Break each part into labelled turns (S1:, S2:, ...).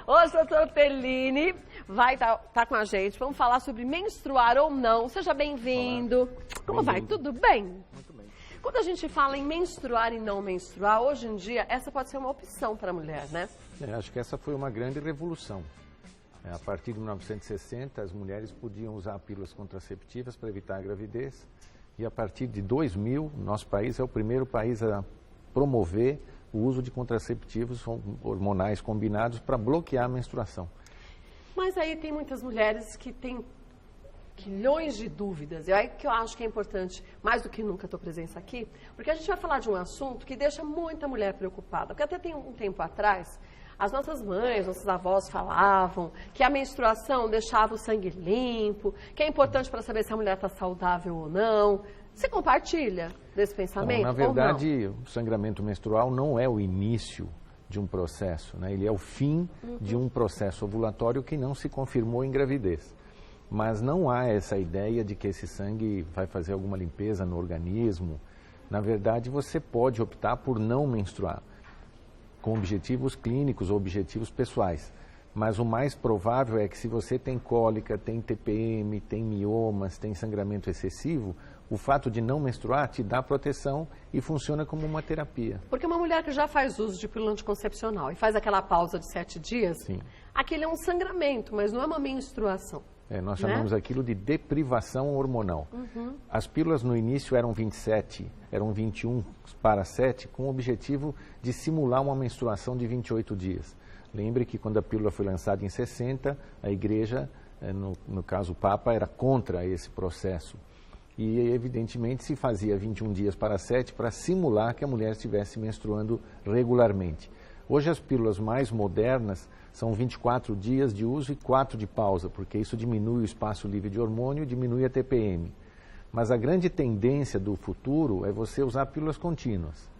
S1: Hoje o Dr. Pellini vai estar com a gente. Vamos falar sobre menstruar ou não. Seja bem-vindo. Como vai? Tudo bem?
S2: Muito bem.
S1: Quando a gente fala em menstruar e não menstruar, hoje em dia, essa pode ser uma opção para a mulher, né?
S2: Acho que essa foi uma grande revolução. A partir de 1960, as mulheres podiam usar pílulas contraceptivas para evitar a gravidez. E a partir de 2000, nosso país é o primeiro país a promover o uso de contraceptivos hormonais combinados para bloquear a menstruação.
S1: Mas aí tem muitas mulheres que têm quilhões de dúvidas. E aí que eu acho que é importante, mais do que nunca, a tua presença aqui, porque a gente vai falar de um assunto que deixa muita mulher preocupada. Porque até tem um tempo atrás, as nossas mães, nossas avós falavam que a menstruação deixava o sangue limpo, que é importante para saber se a mulher está saudável ou não. Você compartilha desse pensamento?
S2: Não, na verdade, o sangramento menstrual não é o início de um processo, né? Ele é o fim de um processo ovulatório que não se confirmou em gravidez. Mas não há essa ideia de que esse sangue vai fazer alguma limpeza no organismo. Na verdade, você pode optar por não menstruar, com objetivos clínicos ou objetivos pessoais. Mas o mais provável é que se você tem cólica, tem TPM, tem miomas, tem sangramento excessivo, o fato de não menstruar te dá proteção e funciona como uma terapia.
S1: Porque uma mulher que já faz uso de pílula anticoncepcional e faz aquela pausa de 7 dias,
S2: Sim.
S1: Aquele é um sangramento, mas não é uma menstruação.
S2: Nós chamamos aquilo de deprivação hormonal. As pílulas no início eram 27, eram 21 para 7, com o objetivo de simular uma menstruação de 28 dias. Lembre que quando a pílula foi lançada em 60, a igreja, no caso o Papa, era contra esse processo. E, evidentemente, se fazia 21 dias para 7 para simular que a mulher estivesse menstruando regularmente. Hoje, as pílulas mais modernas são 24 dias de uso e 4 de pausa, porque isso diminui o espaço livre de hormônio e diminui a TPM. Mas a grande tendência do futuro é você usar pílulas contínuas.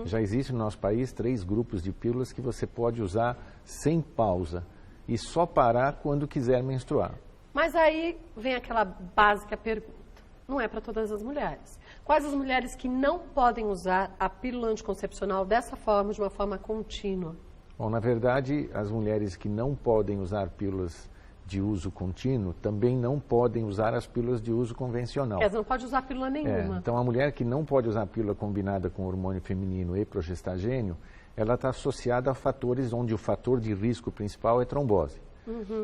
S2: Já existe no nosso país 3 grupos de pílulas que você pode usar sem pausa e só parar quando quiser menstruar.
S1: Mas aí vem aquela básica pergunta. Não é para todas as mulheres. Quais as mulheres que não podem usar a pílula anticoncepcional dessa forma, de uma forma contínua?
S2: Bom, na verdade, as mulheres que não podem usar pílulas de uso contínuo também não podem usar as pílulas de uso convencional.
S1: Quer dizer, não pode usar pílula nenhuma.
S2: Então, a mulher que não pode usar pílula combinada com hormônio feminino e progestagênio, ela está associada a fatores onde o fator de risco principal é trombose.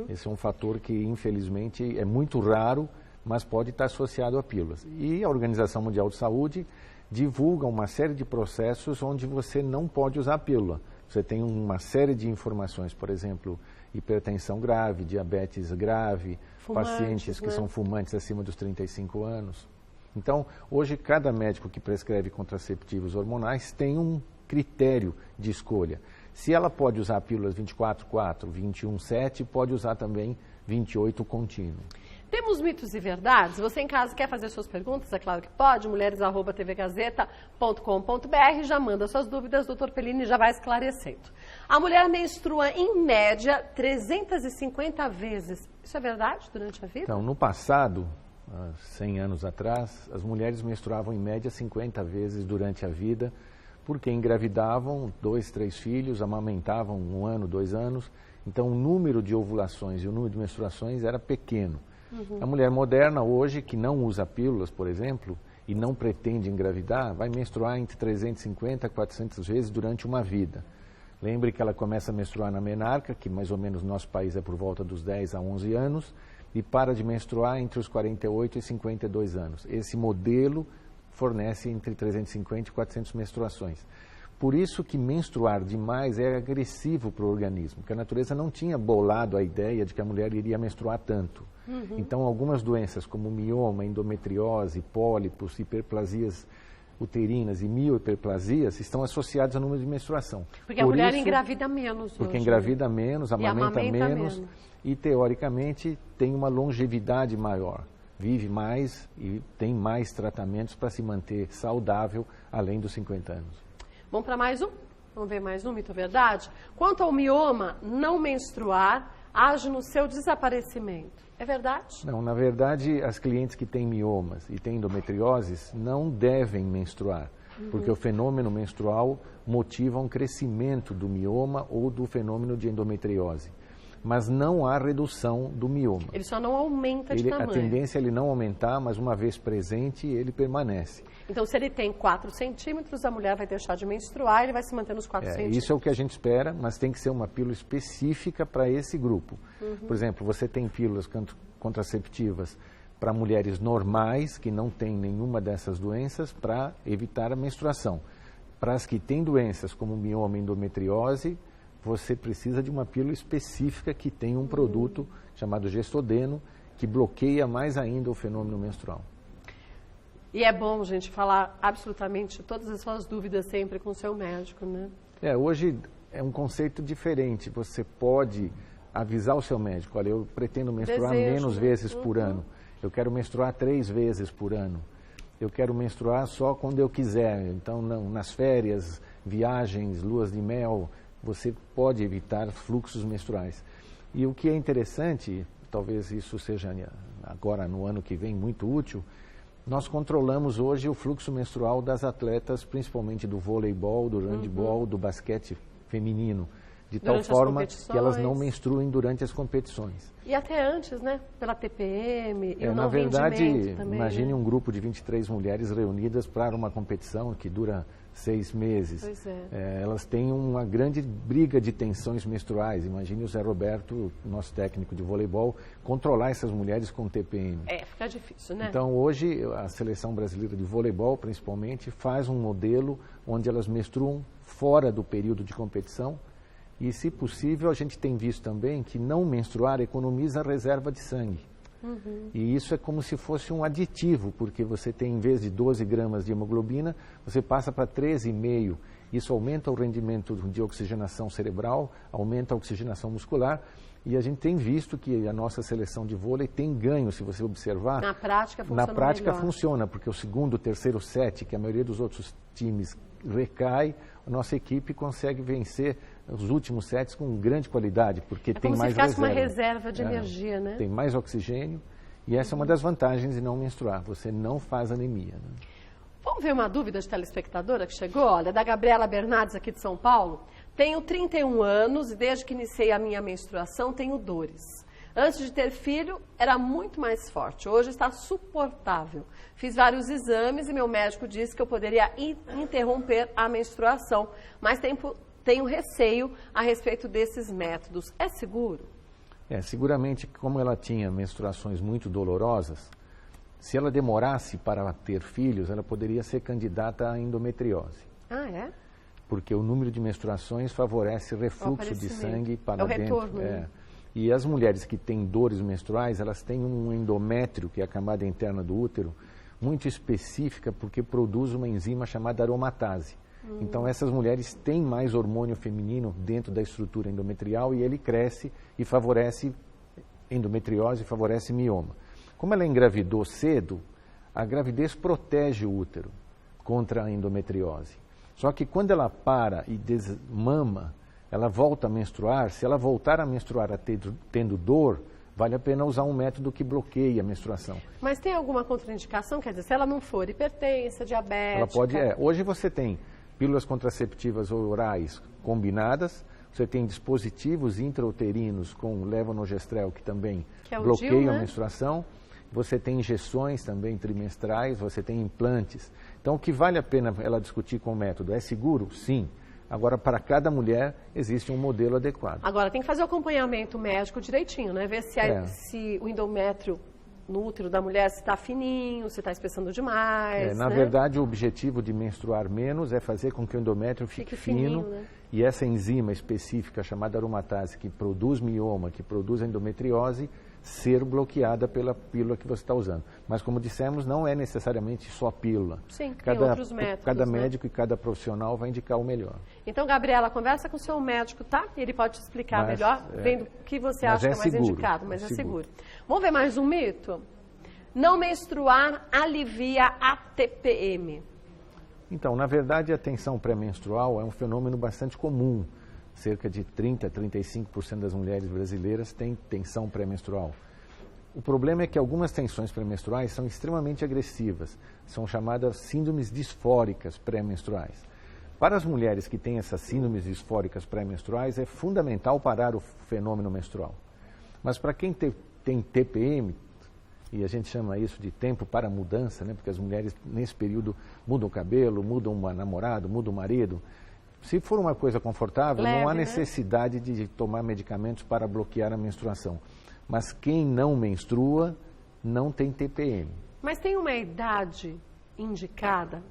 S2: Esse é um fator que, infelizmente, é muito raro, mas pode estar associado a pílulas. E a Organização Mundial de Saúde divulga uma série de processos onde você não pode usar pílula. Você tem uma série de informações, por exemplo, hipertensão grave, diabetes grave, pacientes que são fumantes acima dos 35 anos. Então, hoje, cada médico que prescreve contraceptivos hormonais tem um critério de escolha. Se ela pode usar pílulas 24/4, 21/7, pode usar também 28 contínuo.
S1: Temos mitos e verdades? Você em casa quer fazer suas perguntas? É claro que pode. mulheres@tvgazeta.com.br. Já manda suas dúvidas, o Dr. Pellini já vai esclarecendo. A mulher menstrua, em média, 350 vezes. Isso é verdade durante a vida?
S2: Então, no passado, há 100 anos atrás, as mulheres menstruavam em média 50 vezes durante a vida, porque engravidavam 2, 3 filhos, amamentavam 1 ano, 2 anos. Então, o número de ovulações e o número de menstruações era pequeno. A mulher moderna hoje, que não usa pílulas, por exemplo, e não pretende engravidar, vai menstruar entre 350 a 400 vezes durante uma vida. Lembre que ela começa a menstruar na menarca, que mais ou menos no nosso país é por volta dos 10 a 11 anos, e para de menstruar entre os 48 e 52 anos. Esse modelo fornece entre 350 e 400 menstruações. Por isso que menstruar demais é agressivo para o organismo, porque a natureza não tinha bolado a ideia de que a mulher iria menstruar tanto. Então, algumas doenças como mioma, endometriose, pólipos, hiperplasias uterinas e miohiperplasias estão associadas ao número de menstruação.
S1: Porque a mulher engravida menos.
S2: Porque engravida menos, amamenta menos e, teoricamente, tem uma longevidade maior. Vive mais e tem mais tratamentos para se manter saudável além dos 50 anos.
S1: Vamos para mais um? Vamos ver mais um mito ou verdade? Quanto ao mioma, não menstruar age no seu desaparecimento. É verdade?
S2: Não, na verdade, as clientes que têm miomas e têm endometrioses não devem menstruar. porque o fenômeno menstrual motiva um crescimento do mioma ou do fenômeno de endometriose. Mas não há redução do mioma.
S1: Ele só não aumenta de tamanho.
S2: A tendência é ele não aumentar, mas uma vez presente, ele permanece.
S1: Então, se ele tem 4 centímetros, a mulher vai deixar de menstruar e ele vai se manter nos 4 centímetros.
S2: Isso é o que a gente espera, mas tem que ser uma pílula específica para esse grupo. Por exemplo, você tem pílulas contraceptivas para mulheres normais, que não têm nenhuma dessas doenças, para evitar a menstruação. Para as que têm doenças como mioma e endometriose, você precisa de uma pílula específica que tem um produto chamado Gestodeno, que bloqueia mais ainda o fenômeno menstrual.
S1: E é bom, gente, falar absolutamente todas as suas dúvidas sempre com o seu médico, né?
S2: Hoje é um conceito diferente. Você pode avisar o seu médico, olha, eu pretendo menstruar menos vezes por ano. Eu quero menstruar 3 vezes por ano. Eu quero menstruar só quando eu quiser. Então, não, nas férias, viagens, luas de mel, você pode evitar fluxos menstruais. E o que é interessante, talvez isso seja agora no ano que vem muito útil, nós controlamos hoje o fluxo menstrual das atletas, principalmente do vôleibol, do handebol, do basquete feminino, de tal forma que elas não menstruem durante as competições.
S1: E até antes, né? Pela TPM e o
S2: na
S1: não
S2: verdade,
S1: rendimento também,
S2: imagine
S1: né?
S2: um grupo de 23 mulheres reunidas para uma competição que dura 6 meses.
S1: Pois é.
S2: Elas têm uma grande briga de tensões menstruais. Imagine o Zé Roberto, nosso técnico de voleibol, controlar essas mulheres com TPM.
S1: Fica difícil, né?
S2: Então, hoje, a seleção brasileira de voleibol, principalmente, faz um modelo onde elas menstruam fora do período de competição. E, se possível, a gente tem visto também que não menstruar economiza a reserva de sangue. E isso é como se fosse um aditivo, porque você tem, em vez de 12 gramas de hemoglobina, você passa para 13,5. Isso aumenta o rendimento de oxigenação cerebral, aumenta a oxigenação muscular. E a gente tem visto que a nossa seleção de vôlei tem ganho, se você observar.
S1: Na prática funciona
S2: Na prática
S1: melhor.
S2: funciona, porque o segundo, terceiro set, que a maioria dos outros times recai, a nossa equipe consegue vencer os últimos sets com grande qualidade, porque tem mais reserva.
S1: Como se ficasse uma reserva de energia, né?
S2: Tem mais oxigênio, e essa é uma das vantagens de não menstruar, você não faz anemia. Né?
S1: Vamos ver uma dúvida de telespectadora que chegou, olha, da Gabriela Bernardes, aqui de São Paulo. Tenho 31 anos e desde que iniciei a minha menstruação tenho dores. Antes de ter filho, era muito mais forte. Hoje está suportável. Fiz vários exames e meu médico disse que eu poderia interromper a menstruação, mas tenho receio a respeito desses métodos. É seguro?
S2: Seguramente, como ela tinha menstruações muito dolorosas, se ela demorasse para ter filhos, ela poderia ser candidata à endometriose.
S1: Ah, é?
S2: Porque o número de menstruações favorece refluxo de sangue para dentro.
S1: Retorno, né?
S2: E as mulheres que têm dores menstruais, elas têm um endométrio, que é a camada interna do útero, muito específica, porque produz uma enzima chamada aromatase. Então, essas mulheres têm mais hormônio feminino dentro da estrutura endometrial e ele cresce e favorece endometriose, favorece mioma. Como ela engravidou cedo, a gravidez protege o útero contra a endometriose. Só que quando ela para e desmama, ela volta a menstruar. Se ela voltar a menstruar tendo dor, vale a pena usar um método que bloqueie a menstruação.
S1: Mas tem alguma contraindicação? Quer dizer, se ela não for hipertensa, diabética...
S2: Ela pode, hoje você tem pílulas contraceptivas orais combinadas, você tem dispositivos intrauterinos com levonorgestrel que também bloqueiam
S1: DIU, né?
S2: a menstruação, você tem injeções também trimestrais, você tem implantes. Então, o que vale a pena ela discutir com o método? É seguro? Sim. Agora, para cada mulher, existe um modelo adequado.
S1: Agora, tem que fazer o acompanhamento médico direitinho, né? Ver se o endométrio no útero da mulher está fininho, se está espessando demais.
S2: Na verdade, o objetivo de menstruar menos é fazer com que o endométrio fique fino.
S1: Né?
S2: E essa enzima específica, chamada aromatase, que produz mioma, que produz endometriose, ser bloqueada pela pílula que você está usando. Mas, como dissemos, não é necessariamente só pílula.
S1: Sim, tem outros métodos.
S2: Cada médico e cada profissional vai indicar o melhor.
S1: Então, Gabriela, conversa com o seu médico, tá? E ele pode te explicar melhor, vendo o que você acha que é mais indicado, mas é seguro. Vamos ver mais um mito? Não menstruar alivia a TPM.
S2: Então, na verdade, a tensão pré-menstrual é um fenômeno bastante comum. Cerca de 30% a 35% das mulheres brasileiras têm tensão pré-menstrual. O problema é que algumas tensões pré-menstruais são extremamente agressivas, são chamadas síndromes disfóricas pré-menstruais. Para as mulheres que têm essas síndromes disfóricas pré-menstruais, é fundamental parar o fenômeno menstrual. Mas para quem tem TPM, e a gente chama isso de tempo para mudança, né? Porque as mulheres nesse período mudam o cabelo, mudam o namorado, mudam o marido. Se for uma coisa confortável,
S1: leve,
S2: não há
S1: né?
S2: necessidade de tomar medicamentos para bloquear a menstruação. Mas quem não menstrua não tem TPM.
S1: Mas tem uma idade indicada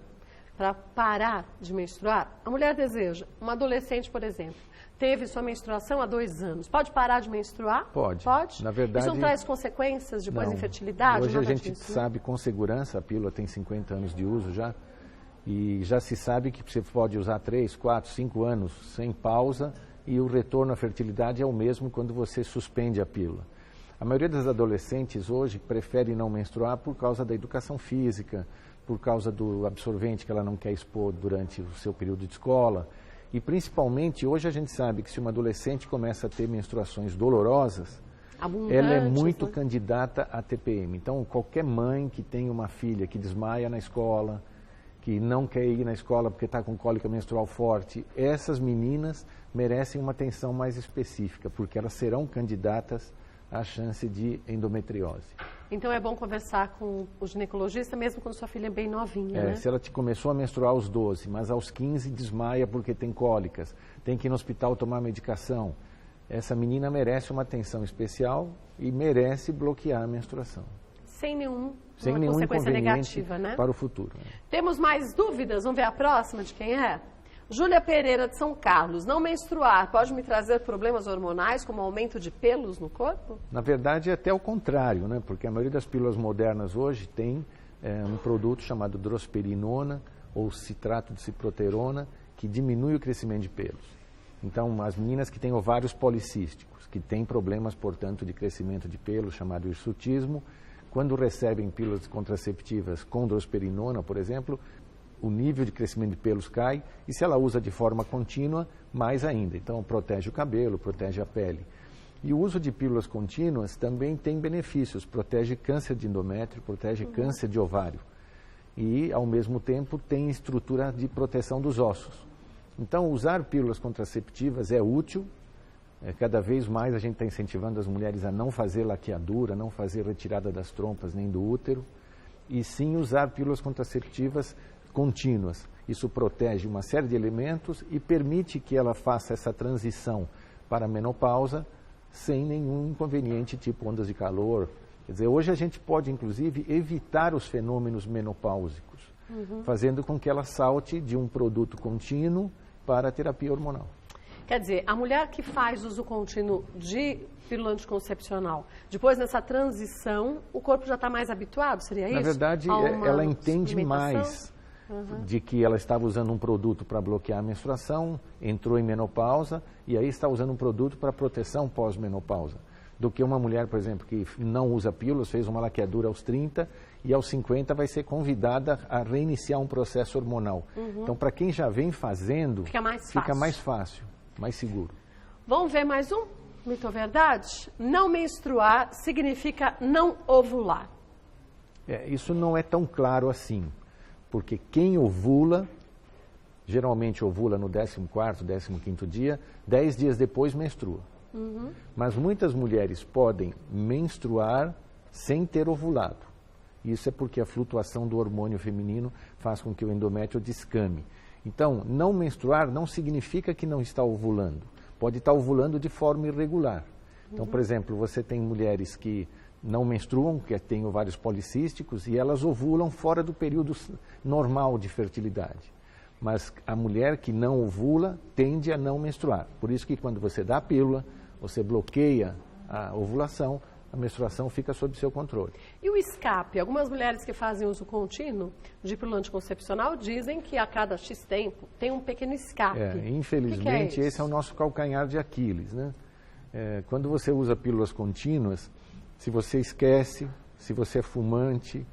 S1: para parar de menstruar? A mulher deseja, uma adolescente, por exemplo, teve sua menstruação há 2 anos. Pode parar de menstruar?
S2: Pode.
S1: Pode?
S2: Na verdade,
S1: isso não traz consequências depois
S2: não.
S1: infertilidade?
S2: Hoje a
S1: nada
S2: gente
S1: disso, né?
S2: sabe com segurança, a pílula tem 50 anos de uso já, e já se sabe que você pode usar 3, 4, 5 anos sem pausa e o retorno à fertilidade é o mesmo quando você suspende a pílula. A maioria das adolescentes hoje prefere não menstruar por causa da educação física, por causa do absorvente que ela não quer expor durante o seu período de escola. E principalmente hoje a gente sabe que se uma adolescente começa a ter menstruações dolorosas, ela é muito candidata a TPM. Então qualquer mãe que tem uma filha que desmaia na escola, que não quer ir na escola porque está com cólica menstrual forte, essas meninas merecem uma atenção mais específica, porque elas serão candidatas à chance de endometriose.
S1: Então é bom conversar com o ginecologista mesmo quando sua filha é bem novinha, né?
S2: Se ela começou a menstruar aos 12, mas aos 15 desmaia porque tem cólicas, tem que ir no hospital tomar medicação, essa menina merece uma atenção especial e merece bloquear a menstruação.
S1: Sem nenhuma
S2: inconveniente
S1: consequência negativa, né?
S2: para o futuro.
S1: Temos mais dúvidas? Vamos ver a próxima de quem é? Júlia Pereira de São Carlos. Não menstruar pode me trazer problemas hormonais como aumento de pelos no corpo?
S2: Na verdade é até o contrário, né? Porque a maioria das pílulas modernas hoje tem um produto chamado drosperinona ou citrato de ciproterona que diminui o crescimento de pelos. Então as meninas que têm ovários policísticos, que têm problemas, portanto, de crescimento de pelo, chamado hirsutismo, quando recebem pílulas contraceptivas com drosperinona, por exemplo, o nível de crescimento de pelos cai e se ela usa de forma contínua, mais ainda. Então, protege o cabelo, protege a pele. E o uso de pílulas contínuas também tem benefícios, protege câncer de endométrio, protege câncer de ovário. E, ao mesmo tempo, tem estrutura de proteção dos ossos. Então, usar pílulas contraceptivas é útil. Cada vez mais a gente está incentivando as mulheres a não fazer laqueadura, não fazer retirada das trompas nem do útero, e sim usar pílulas contraceptivas contínuas. Isso protege uma série de elementos e permite que ela faça essa transição para a menopausa sem nenhum inconveniente, tipo ondas de calor. Quer dizer, hoje a gente pode, inclusive, evitar os fenômenos menopáusicos, fazendo com que ela salte de um produto contínuo para a terapia hormonal.
S1: Quer dizer, a mulher que faz uso contínuo de pílula anticoncepcional, depois dessa transição, o corpo já está mais habituado, seria isso?
S2: Na verdade, ela entende mais de que ela estava usando um produto para bloquear a menstruação, entrou em menopausa e aí está usando um produto para proteção pós-menopausa. Do que uma mulher, por exemplo, que não usa pílulas, fez uma laqueadura aos 30 e aos 50 vai ser convidada a reiniciar um processo hormonal. Então, para quem já vem fazendo, fica mais fácil, mais seguro.
S1: Vamos ver mais um? Mito ou verdade? Não menstruar significa não ovular.
S2: Isso não é tão claro assim, porque quem ovula, geralmente ovula no 14º, 15º dia, 10 dias depois menstrua. Mas muitas mulheres podem menstruar sem ter ovulado. Isso é porque a flutuação do hormônio feminino faz com que o endométrio descame. Então, não menstruar não significa que não está ovulando. Pode estar ovulando de forma irregular. Então, por exemplo, você tem mulheres que não menstruam, que têm ovários policísticos, e elas ovulam fora do período normal de fertilidade. Mas a mulher que não ovula tende a não menstruar. Por isso que quando você dá a pílula, você bloqueia a ovulação, a menstruação fica sob seu controle.
S1: E o escape? Algumas mulheres que fazem uso contínuo de pílula anticoncepcional dizem que a cada X tempo tem um pequeno escape.
S2: Infelizmente, esse é o nosso calcanhar de Aquiles, né? Quando você usa pílulas contínuas, se você esquece, se você é fumante,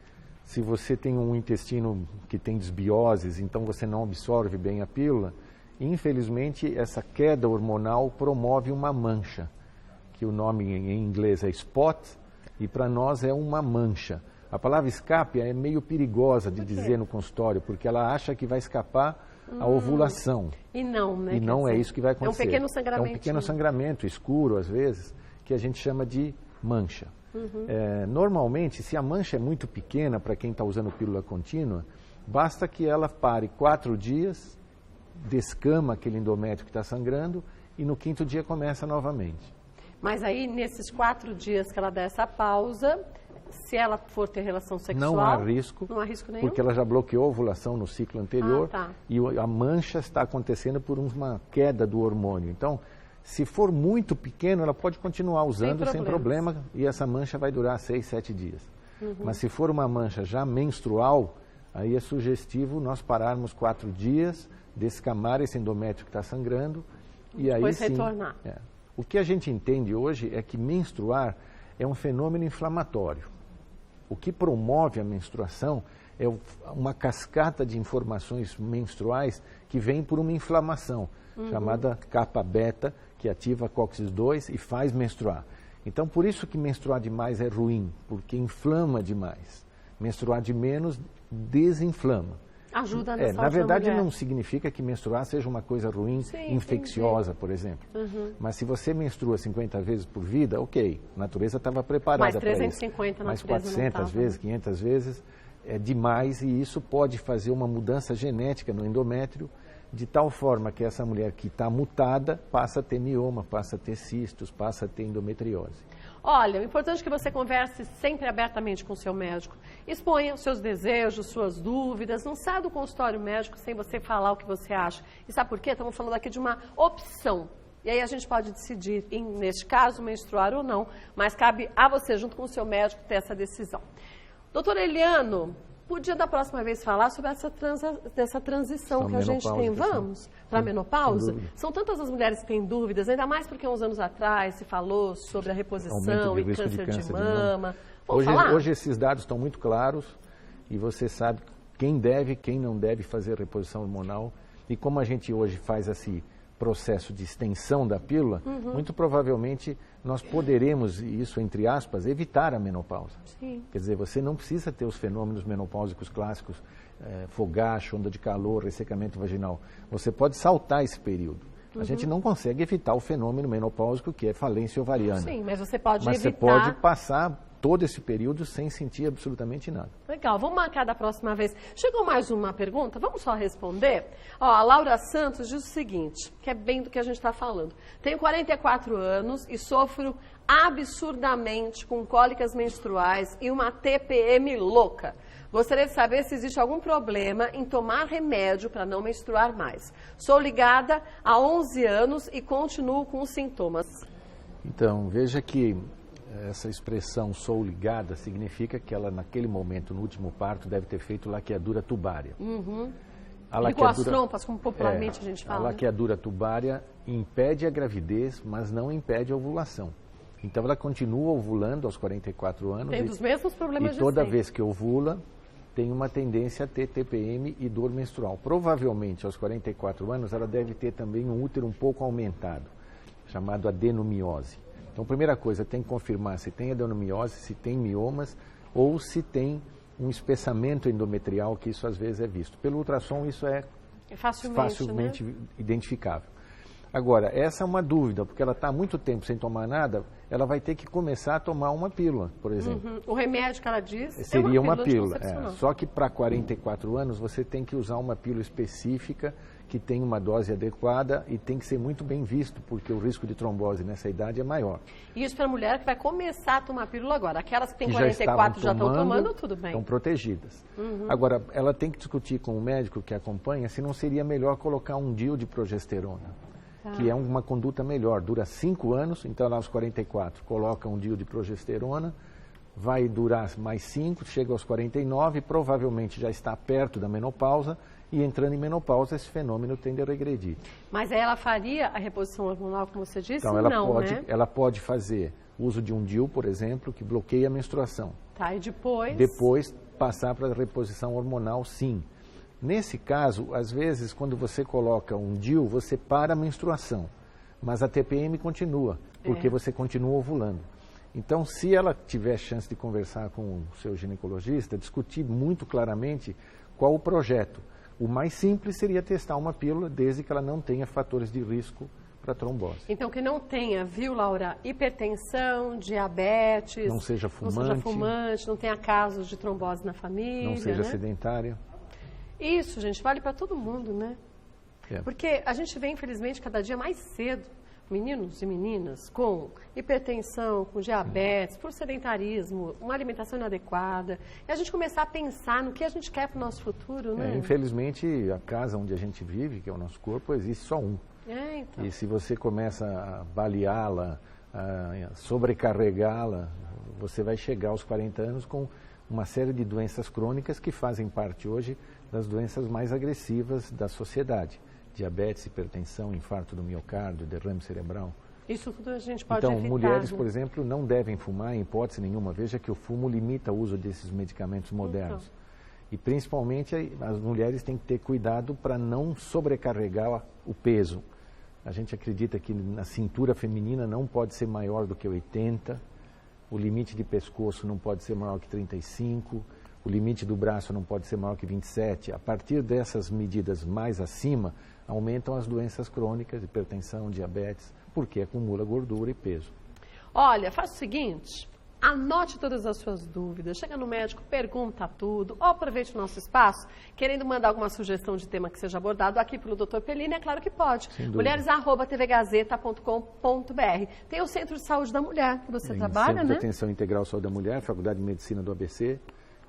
S2: se você tem um intestino que tem desbioses, então você não absorve bem a pílula, infelizmente essa queda hormonal promove uma mancha, que o nome em inglês é spot, e para nós é uma mancha. A palavra escape é meio perigosa de dizer no consultório, porque ela acha que vai escapar a ovulação.
S1: E não, né?
S2: E não é isso que vai acontecer.
S1: É um pequeno sangramento.
S2: É um pequeno sangramento, escuro às vezes, que a gente chama de mancha. Normalmente, se a mancha é muito pequena, para quem está usando pílula contínua, basta que ela pare 4 dias, descama aquele endométrio que está sangrando e no 5º dia começa novamente.
S1: Mas aí, nesses 4 dias que ela dá essa pausa, se ela for ter relação sexual...
S2: Não há risco,
S1: nenhum?
S2: Porque ela já bloqueou a ovulação no ciclo anterior e a mancha está acontecendo por uma queda do hormônio. Então, se for muito pequeno, ela pode continuar usando sem problema e essa mancha vai durar 6, 7 dias. Mas se for uma mancha já menstrual, aí é sugestivo nós pararmos 4 dias, descamar esse endométrio que está sangrando e aí
S1: depois
S2: sim...
S1: retornar.
S2: O que a gente entende hoje é que menstruar é um fenômeno inflamatório. O que promove a menstruação é uma cascata de informações menstruais que vem por uma inflamação, chamada capa beta, que ativa a COX-2 e faz menstruar. Então, por isso que menstruar demais é ruim, porque inflama demais. Menstruar de menos desinflama.
S1: Ajuda na saúde
S2: na verdade,
S1: da mulher.
S2: não significa que menstruar seja uma coisa ruim, infecciosa, por exemplo. Mas se você menstrua 50 vezes por vida, ok, a natureza estava preparada para isso.
S1: Mais 350 na
S2: Mas 400 vezes, 500 vezes, é demais e isso pode fazer uma mudança genética no endométrio, de tal forma que essa mulher que está mutada passa a ter mioma, passa a ter cistos, passa a ter endometriose.
S1: Olha, o importante é que você converse sempre abertamente com o seu médico. Exponha os seus desejos, suas dúvidas. Não saia do consultório médico sem você falar o que você acha. E sabe por quê? Estamos falando aqui de uma opção. E aí a gente pode decidir, neste caso, menstruar ou não. Mas cabe a você, junto com o seu médico, ter essa decisão. Doutor Eliano, podia da próxima vez falar sobre essa transição que a gente tem. Vamos para a menopausa? São tantas as mulheres que têm dúvidas, ainda mais porque uns anos atrás se falou sobre a reposição e câncer de mama.
S2: Hoje esses dados estão muito claros e você sabe quem deve, quem não deve fazer reposição hormonal. E como a gente hoje faz esse processo de extensão da pílula, muito provavelmente nós poderemos, isso entre aspas, evitar a menopausa.
S1: Sim.
S2: Quer dizer, você não precisa ter os fenômenos menopáusicos clássicos, fogacho, onda de calor, ressecamento vaginal. Você pode saltar esse período. A gente não consegue evitar o fenômeno menopáusico que é falência ovariana.
S1: Sim, mas você pode
S2: evitar. Mas você pode passar todo esse período sem sentir absolutamente nada.
S1: Legal, vamos marcar da próxima vez. Chegou mais uma pergunta, vamos só responder? Ó, a Laura Santos diz o seguinte, que é bem do que a gente está falando. Tenho 44 anos e sofro absurdamente com cólicas menstruais e uma TPM louca. Gostaria de saber se existe algum problema em tomar remédio para não menstruar mais. Sou ligada há 11 anos e continuo com os sintomas.
S2: Então, veja que essa expressão sou ligada significa que ela, naquele momento, no último parto, deve ter feito laqueadura tubária.
S1: Ligou as trompas, como popularmente a gente fala.
S2: A laqueadura tubária impede a gravidez, mas não impede a ovulação. Então, ela continua ovulando aos 44 anos.
S1: Tem os mesmos problemas
S2: e toda vez que ovula, tem uma tendência a ter TPM e dor menstrual. Provavelmente, aos 44 anos, ela deve ter também um útero um pouco aumentado, chamado adenomiose. Então, primeira coisa, tem que confirmar se tem adenomiose, se tem miomas ou se tem um espessamento endometrial, que isso às vezes é visto. Pelo ultrassom, isso é facilmente identificável. Agora, essa é uma dúvida, porque ela está há muito tempo sem tomar nada, ela vai ter que começar a tomar uma pílula, por exemplo.
S1: O remédio que ela diz
S2: seria uma pílula. Só que para 44 anos você tem que usar uma pílula específica que tem uma dose adequada e tem que ser muito bem visto, porque o risco de trombose nessa idade é maior.
S1: E isso para a mulher que vai começar a tomar pílula agora. Aquelas que têm 44 já estão tomando, tudo bem.
S2: Estão protegidas. Agora, ela tem que discutir com o médico que acompanha se não seria melhor colocar um DIU de progesterona. Que é uma conduta melhor, dura 5 anos, então lá aos 44 coloca um DIU de progesterona, vai durar mais 5, chega aos 49, provavelmente já está perto da menopausa, e entrando em menopausa esse fenômeno tende a regredir.
S1: Mas aí ela faria a reposição hormonal, como você disse?
S2: Então, ela pode fazer uso de um DIU, por exemplo, que bloqueia a menstruação.
S1: Tá, e depois?
S2: Depois passar para a reposição hormonal, sim. Nesse caso, às vezes, quando você coloca um DIU, você para a menstruação, mas a TPM continua, porque você continua ovulando. Então, se ela tiver chance de conversar com o seu ginecologista, discutir muito claramente qual o projeto. O mais simples seria testar uma pílula, desde que ela não tenha fatores de risco para trombose.
S1: Então, que não tenha, viu, Laura, hipertensão, diabetes...
S2: Não seja fumante.
S1: Não tenha casos de trombose na família,
S2: não seja
S1: né?
S2: sedentária.
S1: Isso, gente, vale para todo mundo, né? Porque a gente vê, infelizmente, cada dia mais cedo, meninos e meninas com hipertensão, com diabetes, por sedentarismo, uma alimentação inadequada. E a gente começar a pensar no que a gente quer para o nosso futuro, né?
S2: Infelizmente, a casa onde a gente vive, que é o nosso corpo, existe só um.
S1: Então.
S2: E se você começa a baleá-la, a sobrecarregá-la, você vai chegar aos 40 anos com uma série de doenças crônicas que fazem parte hoje das doenças mais agressivas da sociedade. Diabetes, hipertensão, infarto do miocárdio, derrame cerebral.
S1: Isso tudo a gente pode
S2: evitar.
S1: Então,
S2: mulheres, por exemplo, não devem fumar em hipótese nenhuma. Veja que o fumo limita o uso desses medicamentos modernos.
S1: Então.
S2: E, principalmente, as mulheres têm que ter cuidado para não sobrecarregar o peso. A gente acredita que a cintura feminina não pode ser maior do que 80, o limite de pescoço não pode ser maior que 35, o limite do braço não pode ser maior que 27. A partir dessas medidas mais acima, aumentam as doenças crônicas, hipertensão, diabetes, porque acumula gordura e peso.
S1: Olha, faça o seguinte, anote todas as suas dúvidas, chega no médico, pergunta tudo, ou aproveite o nosso espaço, querendo mandar alguma sugestão de tema que seja abordado aqui pelo Dr. Pellini, é claro que pode. mulheres@tvgazeta.com.br. Tem o Centro de Saúde da Mulher, que você trabalha,
S2: Centro
S1: né?
S2: de Atenção Integral à Saúde da Mulher, Faculdade de Medicina do ABC,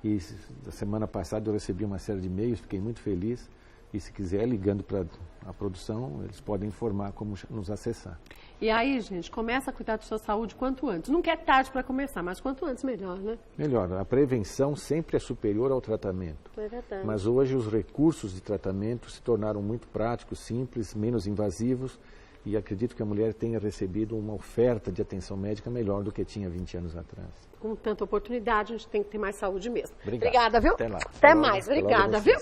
S2: e a semana passada eu recebi uma série de e-mails, fiquei muito feliz. E se quiser, ligando para a produção, eles podem informar como nos acessar.
S1: E aí, gente, começa a cuidar da sua saúde quanto antes. Nunca é tarde para começar, mas quanto antes, melhor, né?
S2: Melhor. A prevenção sempre é superior ao tratamento.
S1: É verdade.
S2: Mas hoje os recursos de tratamento se tornaram muito práticos, simples, menos invasivos. E acredito que a mulher tenha recebido uma oferta de atenção médica melhor do que tinha 20 anos atrás.
S1: Com tanta oportunidade, a gente tem que ter mais saúde mesmo.
S2: Obrigado.
S1: Obrigada, viu?
S2: Até lá.
S1: Até mais. Obrigada, viu?